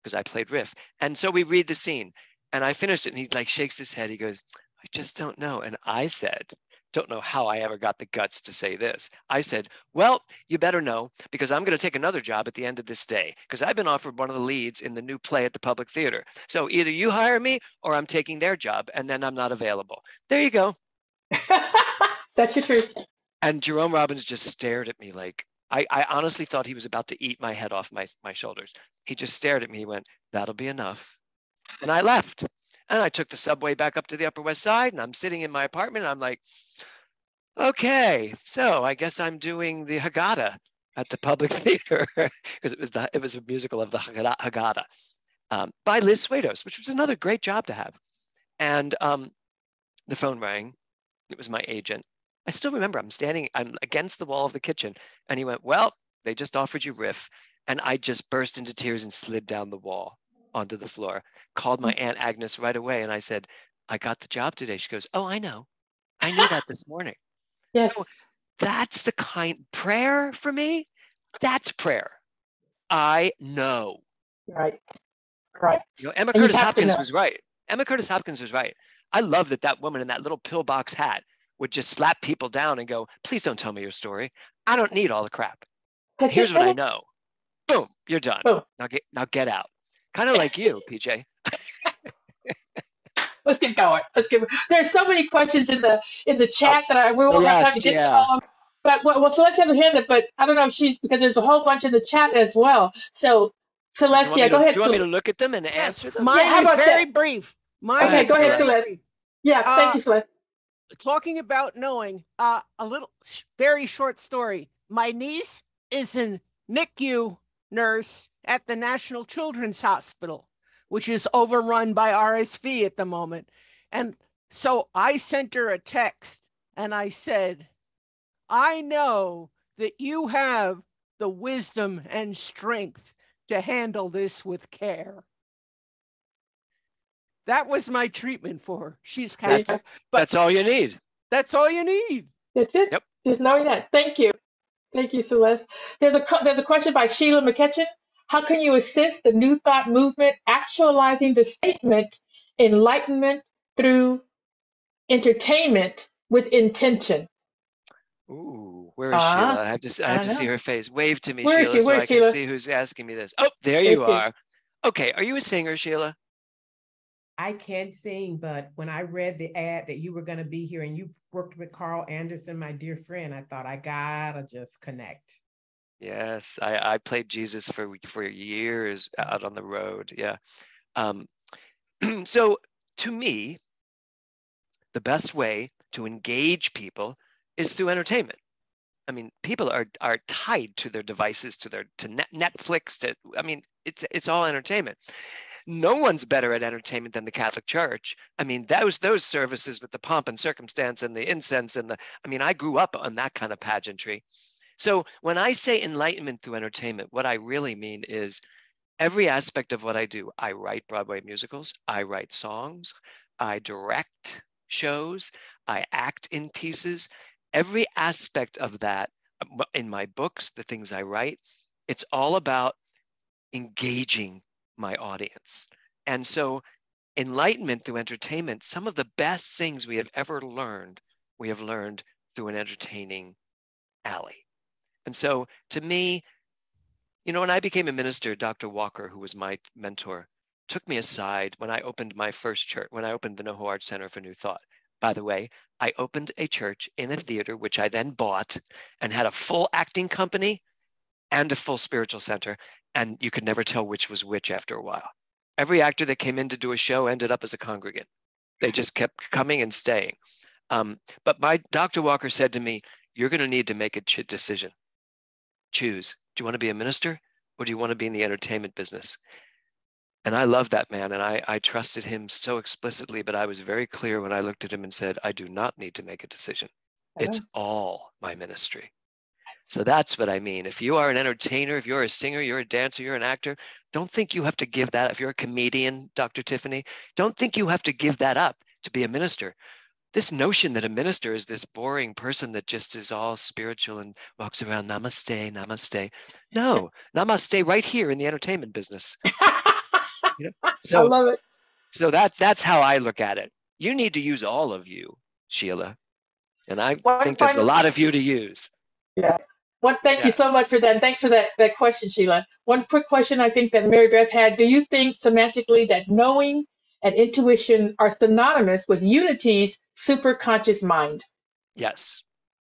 because I played riff. And so we read the scene and I finished it and he like shakes his head. He goes, I just don't know. And I said, don't know how I ever got the guts to say this. I said, well, you better know because I'm going to take another job at the end of this day because I've been offered one of the leads in the new play at the Public Theater. So either you hire me or I'm taking their job and then I'm not available. There you go. That's your truth. And Jerome Robbins just stared at me like, I honestly thought he was about to eat my head off my shoulders. He just stared at me. He went, that'll be enough. And I left. And I took the subway back up to the Upper West Side and I'm sitting in my apartment. And I'm like, okay, so I guess I'm doing the Haggadah at the Public Theater because it was a musical of the Haggadah by Liz Swados, which was another great job to have. And the phone rang. It was my agent. I still remember I'm against the wall of the kitchen. And he went, well, they just offered you riff. And I just burst into tears and slid down the wall onto the floor, called my Aunt Agnes right away. And I said, I got the job today. She goes, oh, I know. I knew that this morning. Yes. So that's the prayer for me. That's prayer. I know. Right. You know, Emma Curtis Hopkins was right. Emma Curtis Hopkins was right. I love that woman in that little pillbox hat would just slap people down and go, please don't tell me your story. I don't need all the crap. Here's what I know. Boom, you're done. Boom. Now get out. Kind of like you, PJ. Let's get going. There's so many questions in the chat that we won't have time to get to all of them. But Celeste has a hand up, but I don't know if because there's a whole bunch in the chat as well. So Celeste, go ahead. Do you want me to look at them and answer them? Mine is very brief. Okay, go ahead, Celeste. Yeah, thank you, Celeste. Talking about knowing, a little very short story. My niece is a NICU nurse at the National Children's Hospital, which is overrun by RSV at the moment. And so I sent her a text and I said, I know that you have the wisdom and strength to handle this with care. That was my treatment for her. She's Catholic. But that's all you need. That's all you need. That's it. Yep. Just knowing that. Thank you. Thank you, Celeste. There's a question by Sheila McKetchin. How can you assist the New Thought movement actualizing the statement enlightenment through entertainment with intention? Ooh, where is Sheila? I have to see her face. Wave to me, Sheila, so I can see who's asking me this. Oh, there you are. Okay, are you a singer, Sheila? I can't sing, but when I read the ad that you were going to be here and you worked with Carl Anderson, my dear friend, I thought I gotta just connect. Yes, I played Jesus for years out on the road. Yeah. So to me, the best way to engage people is through entertainment. I mean, people are tied to their devices, to Netflix. It's all entertainment. No one's better at entertainment than the Catholic Church. I mean, those services with the pomp and circumstance and the incense I grew up on that kind of pageantry. So when I say enlightenment through entertainment, what I really mean is every aspect of what I do. I write Broadway musicals, I write songs, I direct shows, I act in pieces. Every aspect of that in my books, the things I write, it's all about engaging my audience. And so enlightenment through entertainment, some of the best things we have ever learned, we have learned through an entertaining alley. And so to me, when I became a minister, Dr. Walker, who was my mentor, took me aside when I opened my first church, when I opened the NoHo Arts Center for New Thought. By the way, I opened a church in a theater, which I then bought and had a full acting company and a full spiritual center, and you could never tell which was which after a while. Every actor that came in to do a show ended up as a congregant. They just kept coming and staying. But my Dr. Walker said to me, you're going to need to make a decision. Choose. Do you want to be a minister, or do you want to be in the entertainment business? And I love that man, and I trusted him so explicitly, but I was very clear when I looked at him and said, I do not need to make a decision. It's all my ministry. So that's what I mean. If you are an entertainer, if you're a singer, you're a dancer, you're an actor, don't think you have to give that. If you're a comedian, Dr. Tiffany, don't think you have to give that up to be a minister. This notion that a minister is this boring person that just is all spiritual and walks around, namaste, namaste. No, namaste right here in the entertainment business. You know? So, I love it. So that's how I look at it. You need to use all of you, Sheila. And I think there's a lot of you to use. Yeah. Thank you so much for that. And thanks for that question, Sheila. One quick question I think that Mary Beth had. Do you think semantically that knowing and intuition are synonymous with Unity's superconscious mind? Yes,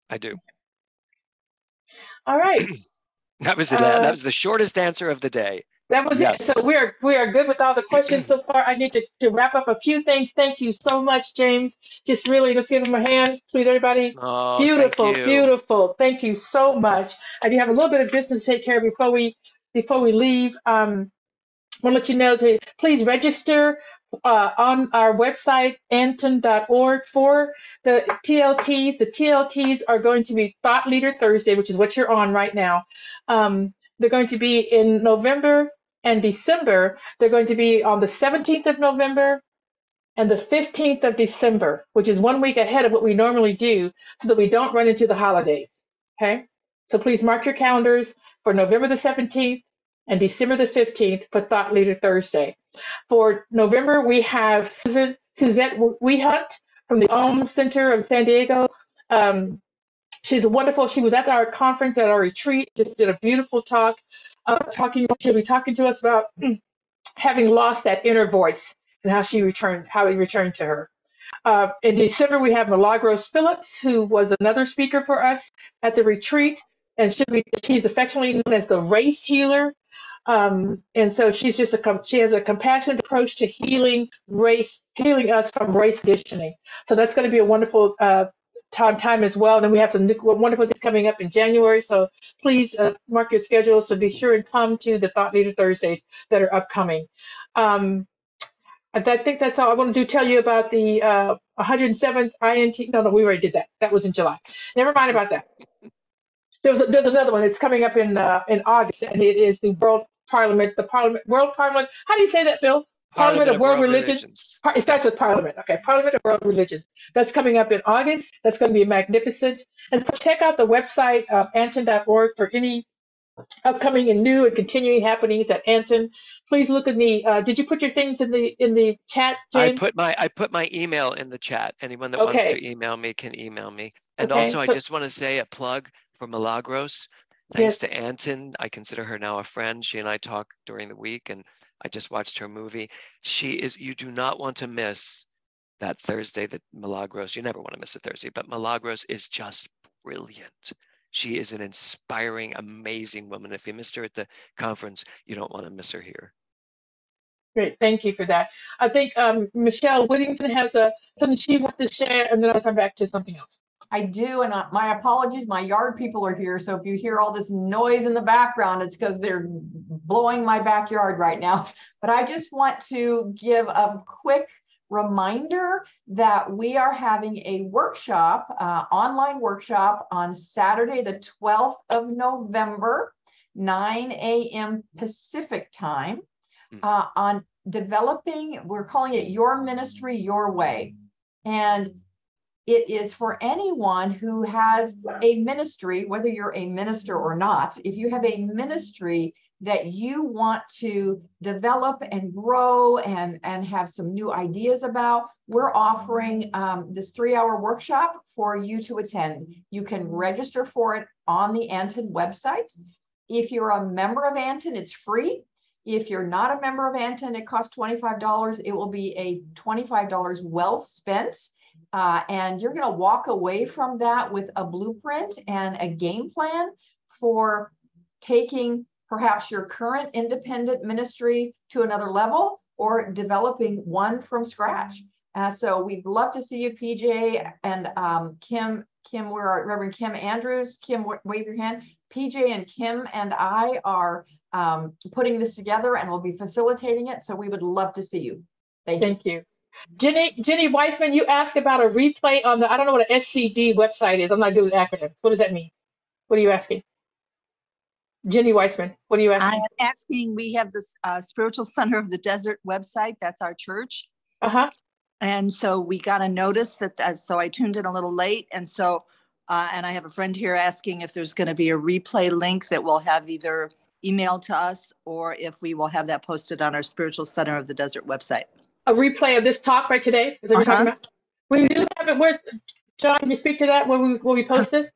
I do. All right. That was the shortest answer of the day. That was it. So we are good with all the questions so far. I need to wrap up a few things. Thank you so much, James. Just really, let's give him a hand, please, everybody. Oh, beautiful, thank you. Beautiful. Thank you so much. I do have a little bit of business to take care of before we leave. I want to let you know to please register on our website, anton.org, for the TLTs. The TLTs are going to be Thought Leader Thursday, which is what you're on right now. They're going to be in November and December. They're going to be on the 17th of November and the 15th of December, which is 1 week ahead of what we normally do so that we don't run into the holidays. Okay? So please mark your calendars for November the 17th and December the 15th for Thought Leader Thursday. For November, we have Suzette Wehunt from the Om Center of San Diego. She's wonderful. She was at our conference, at our retreat, just did a beautiful talk. She'll be talking to us about having lost that inner voice and how it returned to her. In December, we have Milagros Phillips, who was another speaker for us at the retreat, and she's affectionately known as the race healer. And so she has a compassionate approach to healing us from race conditioning. So that's going to be a wonderful time as well. And then we have some wonderful things coming up in January. So please mark your schedule. So be sure and come to the Thought Leader Thursdays that are upcoming. I think that's all I want to tell you about the 107th INT. No, we already did that. That was in July. Never mind about that. There's another one that's coming up in August, and it is the World Parliament. How do you say that, Bill? Parliament of World Religions. It starts with Parliament. Okay, Parliament of World Religions. That's coming up in August. That's going to be magnificent. And so check out the website, anton.org, for any upcoming and new and continuing happenings at Anton. Please look in the. Did you put your things in the chat, James? I put my email in the chat. Anyone that wants to email me can email me. And also, I just want to say a plug for Milagros. Thanks to Anton. I consider her now a friend. She and I talk during the week, and I just watched her movie. You do not want to miss that Thursday that Milagros, you never want to miss a Thursday, but Milagros is just brilliant. She is an inspiring, amazing woman. If you missed her at the conference, you don't want to miss her here. Great, thank you for that. I think Michelle Whittington has something she wants to share, and then I'll come back to something else. I do, and my apologies, my yard people are here, so if you hear all this noise in the background, it's because they're blowing my backyard right now. But I just want to give a quick reminder that we are having a workshop, online workshop on Saturday, the 12th of November, 9 a.m. Pacific time, on developing, we're calling it Your Ministry, Your Way. And it is for anyone who has a ministry, whether you're a minister or not. If you have a ministry that you want to develop and grow and have some new ideas about, we're offering this 3-hour workshop for you to attend. You can register for it on the Anton website. If you're a member of Anton, it's free. If you're not a member of Anton, it costs $25. It will be a $25 well spent. And you're going to walk away from that with a blueprint and a game plan for taking perhaps your current independent ministry to another level or developing one from scratch. So we'd love to see you, PJ and Kim, where are Reverend Kim Andrews? Kim, wave your hand. PJ and Kim and I are putting this together and we'll be facilitating it. So we would love to see you. Thank you. Jenny Weissman, you asked about a replay on the, I don't know what an SCD website is. I'm not good with acronyms. What does that mean? What are you asking? Jenny Weissman, what are you asking? I am asking, we have this Spiritual Center of the Desert website. That's our church. Uh-huh. And so we got a notice that, so I tuned in a little late. And so, and I have a friend here asking if there's going to be a replay link that we'll have either emailed to us or if we will have that posted on our Spiritual Center of the Desert website. A replay of this talk right today? Is that what you're talking about? We do have it. Where's, John, can you speak to that when we post this?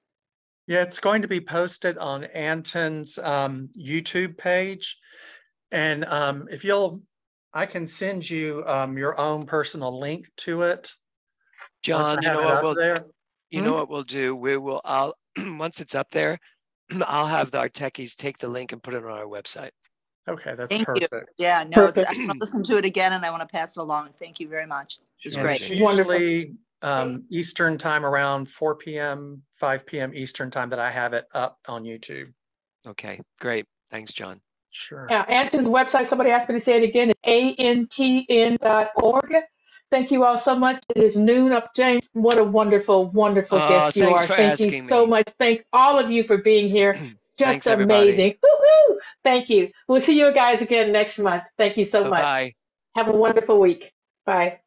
Yeah, it's going to be posted on Anton's YouTube page. And if you'll, I can send you your own personal link to it. John, you know what we'll do? We will, once it's up there, I'll have our techies take the link and put it on our website. Okay, that's Thank perfect. You. Yeah, no, it's, I want to listen to it again and I want to pass it along. Thank you very much. It's great. It's usually Eastern time around 4 p.m., 5 p.m. Eastern time that I have it up on YouTube. Okay, great. Thanks, John. Sure. Yeah, Anton's website, somebody asked me to say it again, is antn.org. Thank you all so much. It is noon up, James. What a wonderful, wonderful guest you are. Thank you so much. Thank all of you for being here. Just amazing. Woo-hoo! Thank you. We'll see you guys again next month. Thank you so much. Bye. Have a wonderful week. Bye.